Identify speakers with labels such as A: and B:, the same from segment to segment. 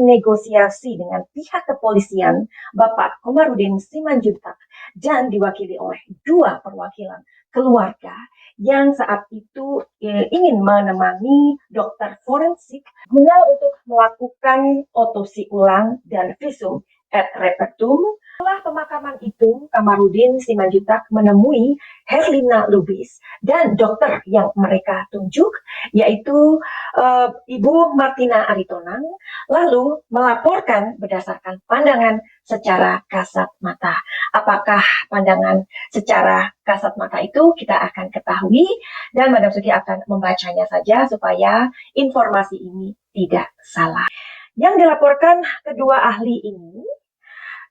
A: bernegosiasi dengan pihak kepolisian, Bapak Komarudin Simanjuntak, dan diwakili oleh dua perwakilan keluarga yang saat itu ingin menemani dokter forensik guna untuk melakukan otopsi ulang dan visum et repertum. Setelah pemakaman itu, Kamarudin Simanjuntak menemui Herlina Lubis dan dokter yang mereka tunjuk, yaitu Ibu Martina Aritonang, lalu melaporkan berdasarkan pandangan secara kasat mata. Apakah pandangan secara kasat mata itu kita akan ketahui, dan Madam Suki akan membacanya saja supaya informasi ini tidak salah. Yang dilaporkan kedua ahli ini,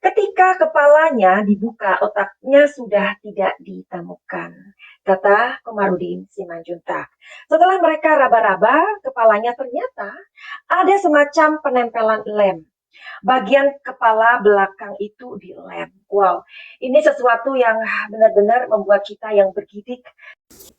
A: ketika kepalanya dibuka, otaknya sudah tidak ditemukan, kata Komarudin Simanjuntak. Setelah mereka raba-raba, kepalanya ternyata ada semacam penempelan lem. Bagian kepala belakang itu dilem. Wow, ini sesuatu yang benar-benar membuat kita yang bergidik.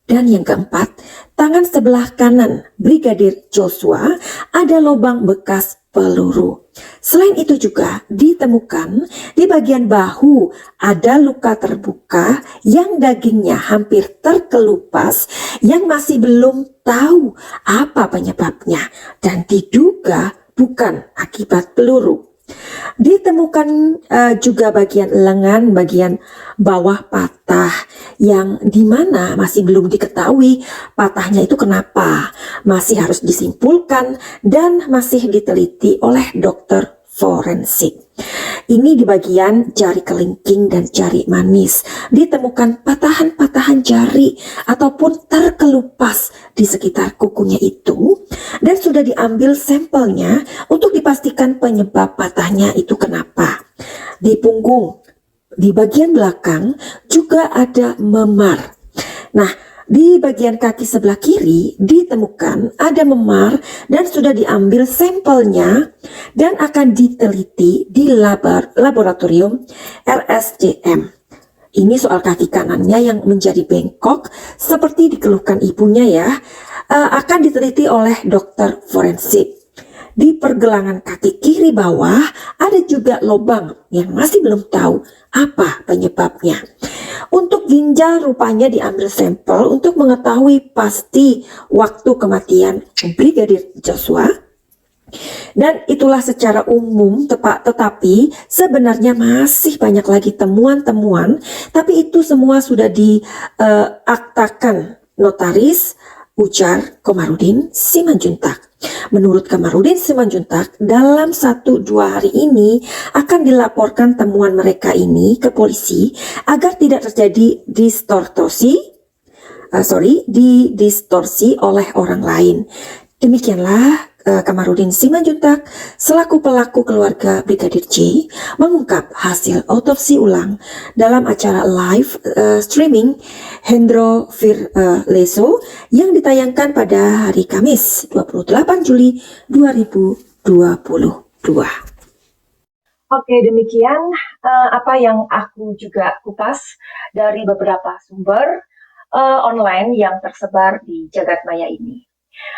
B: Dan yang keempat, tangan sebelah kanan Brigadir Joshua ada lubang bekas peluru. Selain itu juga ditemukan di bagian bahu ada luka terbuka yang dagingnya hampir terkelupas, yang masih belum tahu apa penyebabnya dan diduga bukan akibat peluru. Ditemukan juga bagian lengan bagian bawah patah, yang dimana masih belum diketahui patahnya itu kenapa, masih harus disimpulkan dan masih diteliti oleh dokter forensik. Ini di bagian jari kelingking dan jari manis ditemukan patahan-patahan jari ataupun terkelupas di sekitar kukunya itu, dan sudah diambil sampelnya untuk dipastikan penyebab patahnya itu kenapa. Di punggung, di bagian belakang juga ada memar. Nah, di bagian kaki sebelah kiri ditemukan ada memar dan sudah diambil sampelnya dan akan diteliti di laboratorium RSCM. Ini soal kaki kanannya yang menjadi bengkok seperti dikeluhkan ibunya ya, akan diteliti oleh dokter forensik. Di pergelangan kaki kiri bawah ada juga lubang yang masih belum tahu apa penyebabnya. Untuk ginjal rupanya diambil sampel untuk mengetahui pasti waktu kematian Brigadir Joshua. Dan italah secara umum, tetapi sebenarnya masih banyak lagi temuan-temuan, tapi itu semua sudah diaktakan notaris, ujar Komarudin Simanjuntak. Menurut Komarudin Simanjuntak, dalam 1-2 hari ini akan dilaporkan temuan mereka ini ke polisi agar tidak terjadi distorsi oleh orang lain. Demikianlah Komarudin Simanjuntak selaku pelaku keluarga Brigadir J mengungkap hasil otopsi ulang dalam acara live streaming Hendro Virleso yang ditayangkan pada hari Kamis 28 Juli 2022.
A: Oke, demikian apa yang aku juga kupas dari beberapa sumber online yang tersebar di jagat maya ini.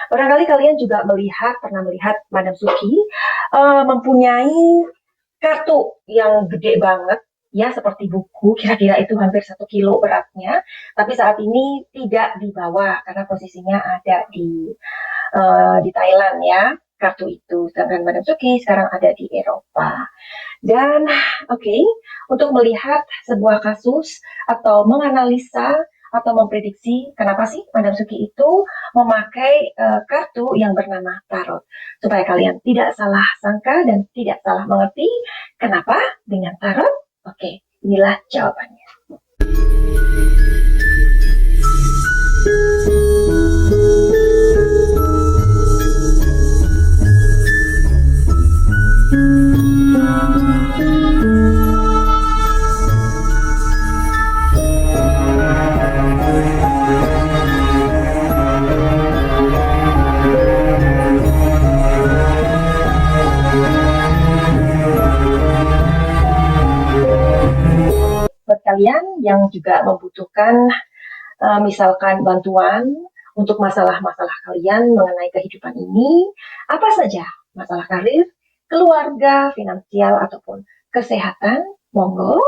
A: Barangkali kalian juga pernah melihat Madam Suki mempunyai kartu yang gede banget, ya seperti buku, kira-kira itu hampir 1 kilo beratnya, tapi saat ini tidak dibawa karena posisinya ada di Thailand ya, kartu itu. Sedangkan Madam Suki sekarang ada di Eropa. Dan untuk melihat sebuah kasus atau menganalisa atau memprediksi kenapa sih Madam Suki itu memakai kartu yang bernama tarot, supaya kalian tidak salah sangka dan tidak salah mengerti kenapa dengan tarot. Oke, inilah jawabannya. Kalian yang juga membutuhkan misalkan bantuan untuk masalah-masalah kalian mengenai kehidupan ini, apa saja, masalah karir, keluarga, finansial, ataupun kesehatan, monggo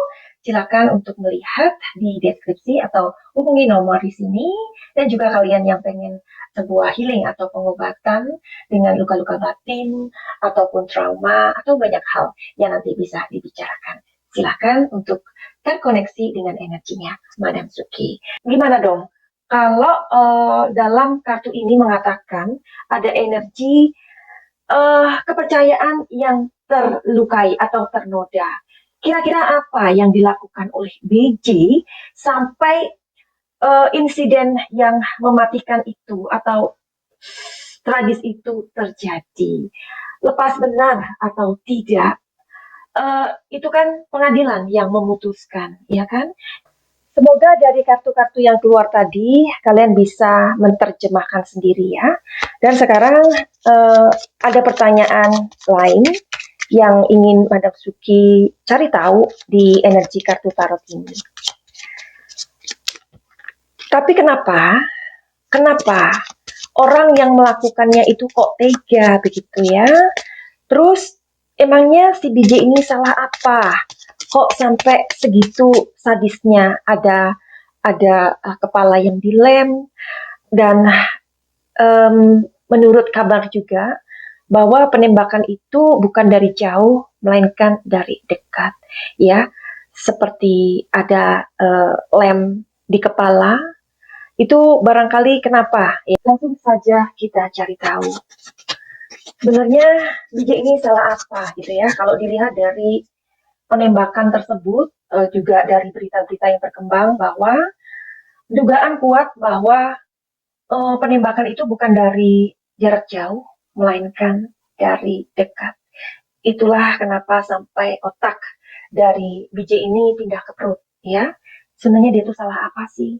A: silakan untuk melihat di deskripsi atau hubungi nomor di sini. Dan juga kalian yang pengen sebuah healing atau pengobatan dengan luka-luka batin ataupun trauma atau banyak hal yang nanti bisa dibicarakan, silakan untuk terkoneksi dengan energinya Madam Suki. Gimana dong? Kalau dalam kartu ini mengatakan ada energi kepercayaan yang terlukai atau ternoda. Kira-kira apa yang dilakukan oleh BJ sampai insiden yang mematikan itu atau tragis itu terjadi? Lepas benar atau tidak, itu kan pengadilan yang memutuskan, ya kan? Semoga dari kartu-kartu yang keluar tadi kalian bisa menerjemahkan sendiri ya. Dan sekarang ada pertanyaan lain yang ingin Madam Suki cari tahu di energi kartu tarot ini. Tapi kenapa orang yang melakukannya itu kok tega begitu ya? Terus emangnya si BJ ini salah apa? Kok sampai segitu sadisnya, ada kepala yang dilem, dan menurut kabar juga bahwa penembakan itu bukan dari jauh melainkan dari dekat, ya, seperti ada lem di kepala. Itu barangkali kenapa, ya, langsung saja kita cari tahu. Sebenarnya BJ ini salah apa gitu ya, kalau dilihat dari penembakan tersebut, juga dari berita-berita yang berkembang bahwa dugaan kuat bahwa penembakan itu bukan dari jarak jauh, melainkan dari dekat. Itulah kenapa sampai otak dari BJ ini pindah ke perut, ya. Sebenarnya dia itu salah apa sih?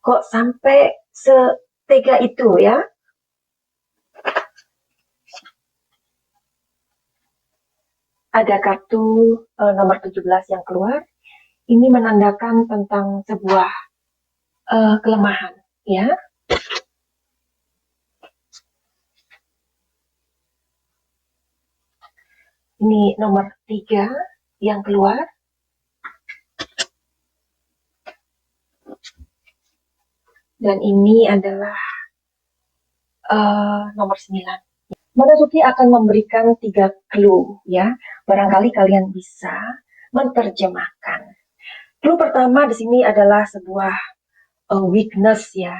A: Kok sampai setega itu, ya? Ada kartu nomor 17 yang keluar. Ini menandakan tentang sebuah kelemahan, ya. Ini nomor 3 yang keluar. Dan ini adalah nomor 9. Madam Suki akan memberikan 3 clue ya. Barangkali kalian bisa menerjemahkan. Clue pertama di sini adalah sebuah weakness ya,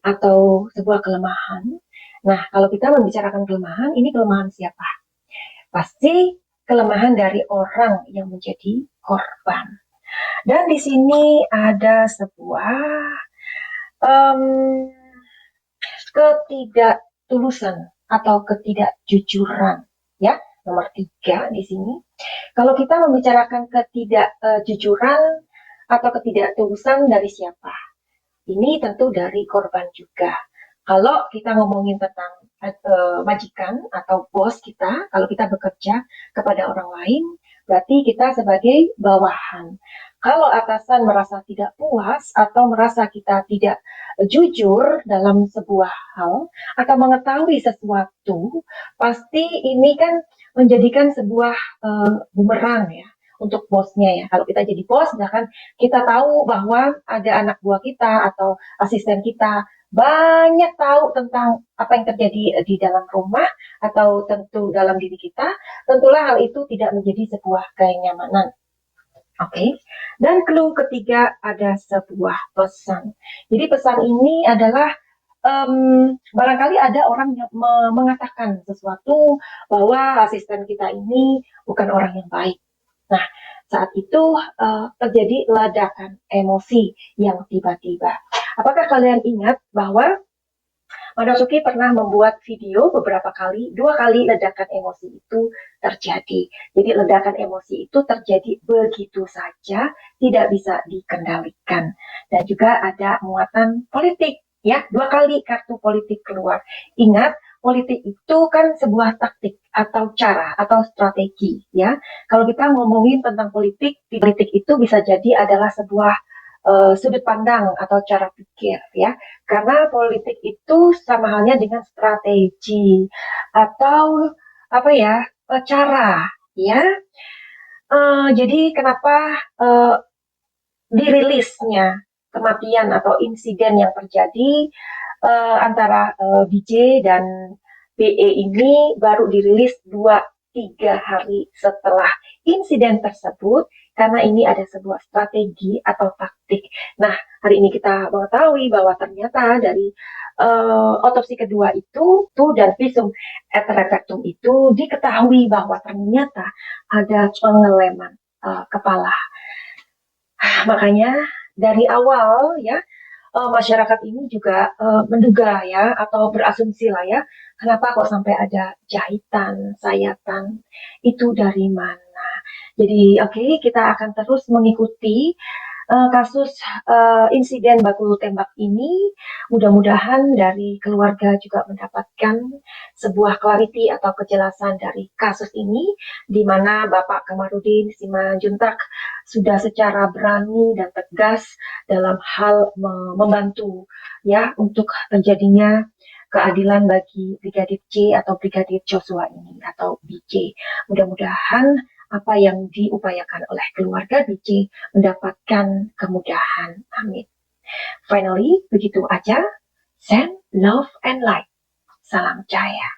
A: atau sebuah kelemahan. Nah, kalau kita membicarakan kelemahan, ini kelemahan siapa? Pasti kelemahan dari orang yang menjadi korban. Dan di sini ada sebuah ketidaktulusan atau ketidakjujuran, ya, nomor 3 di sini. Kalau kita membicarakan ketidakjujuran atau ketidaktulusan dari siapa? Ini tentu dari korban juga. Kalau kita ngomongin tentang majikan atau bos kita, kalau kita bekerja kepada orang lain, berarti kita sebagai bawahan. Kalau atasan merasa tidak puas atau merasa kita tidak jujur dalam sebuah hal atau mengetahui sesuatu, pasti ini kan menjadikan sebuah bumerang ya untuk bosnya ya. Kalau kita jadi bos, misalkan kita tahu bahwa ada anak buah kita atau asisten kita banyak tahu tentang apa yang terjadi di dalam rumah atau tentu dalam diri kita, tentulah hal itu tidak menjadi sebuah kenyamanan. Oke. Dan clue ketiga ada sebuah pesan. Jadi pesan ini adalah barangkali ada orang yang mengatakan sesuatu bahwa asisten kita ini bukan orang yang baik. Nah, saat itu terjadi ledakan emosi yang tiba-tiba. Apakah kalian ingat bahwa Madam Suki pernah membuat video beberapa kali, 2 kali ledakan emosi itu terjadi. Jadi ledakan emosi itu terjadi begitu saja, tidak bisa dikendalikan. Dan juga ada muatan politik, ya, 2 kali kartu politik keluar. Ingat, politik itu kan sebuah taktik atau cara atau strategi, ya. Kalau kita ngomongin tentang politik, politik itu bisa jadi adalah sebuah sudut pandang atau cara pikir ya, karena politik itu sama halnya dengan strategi atau apa ya, cara, ya. Jadi kenapa dirilisnya kematian atau insiden yang terjadi antara BJ dan BE ini baru dirilis 2-3 hari setelah insiden tersebut, karena ini ada sebuah strategi atau taktik. Nah, hari ini kita mengetahui bahwa ternyata dari otopsi kedua itu dan visum et repertum itu diketahui bahwa ternyata ada pengeleman kepala. Makanya dari awal ya masyarakat ini juga menduga ya atau berasumsi lah ya, kenapa kok sampai ada jahitan, sayatan, itu dari mana. Jadi oke, kita akan terus mengikuti kasus insiden baku tembak ini. Mudah-mudahan dari keluarga juga mendapatkan sebuah clarity atau kejelasan dari kasus ini, di mana Bapak Kamarudin Simanjuntak sudah secara berani dan tegas dalam hal membantu ya untuk terjadinya keadilan bagi Brigadir J atau Brigadir Joshua ini atau BJ. Mudah-mudahan apa yang diupayakan oleh keluarga BJ mendapatkan kemudahan. Amin. Finally, begitu aja. Send love and light. Salam Jaya.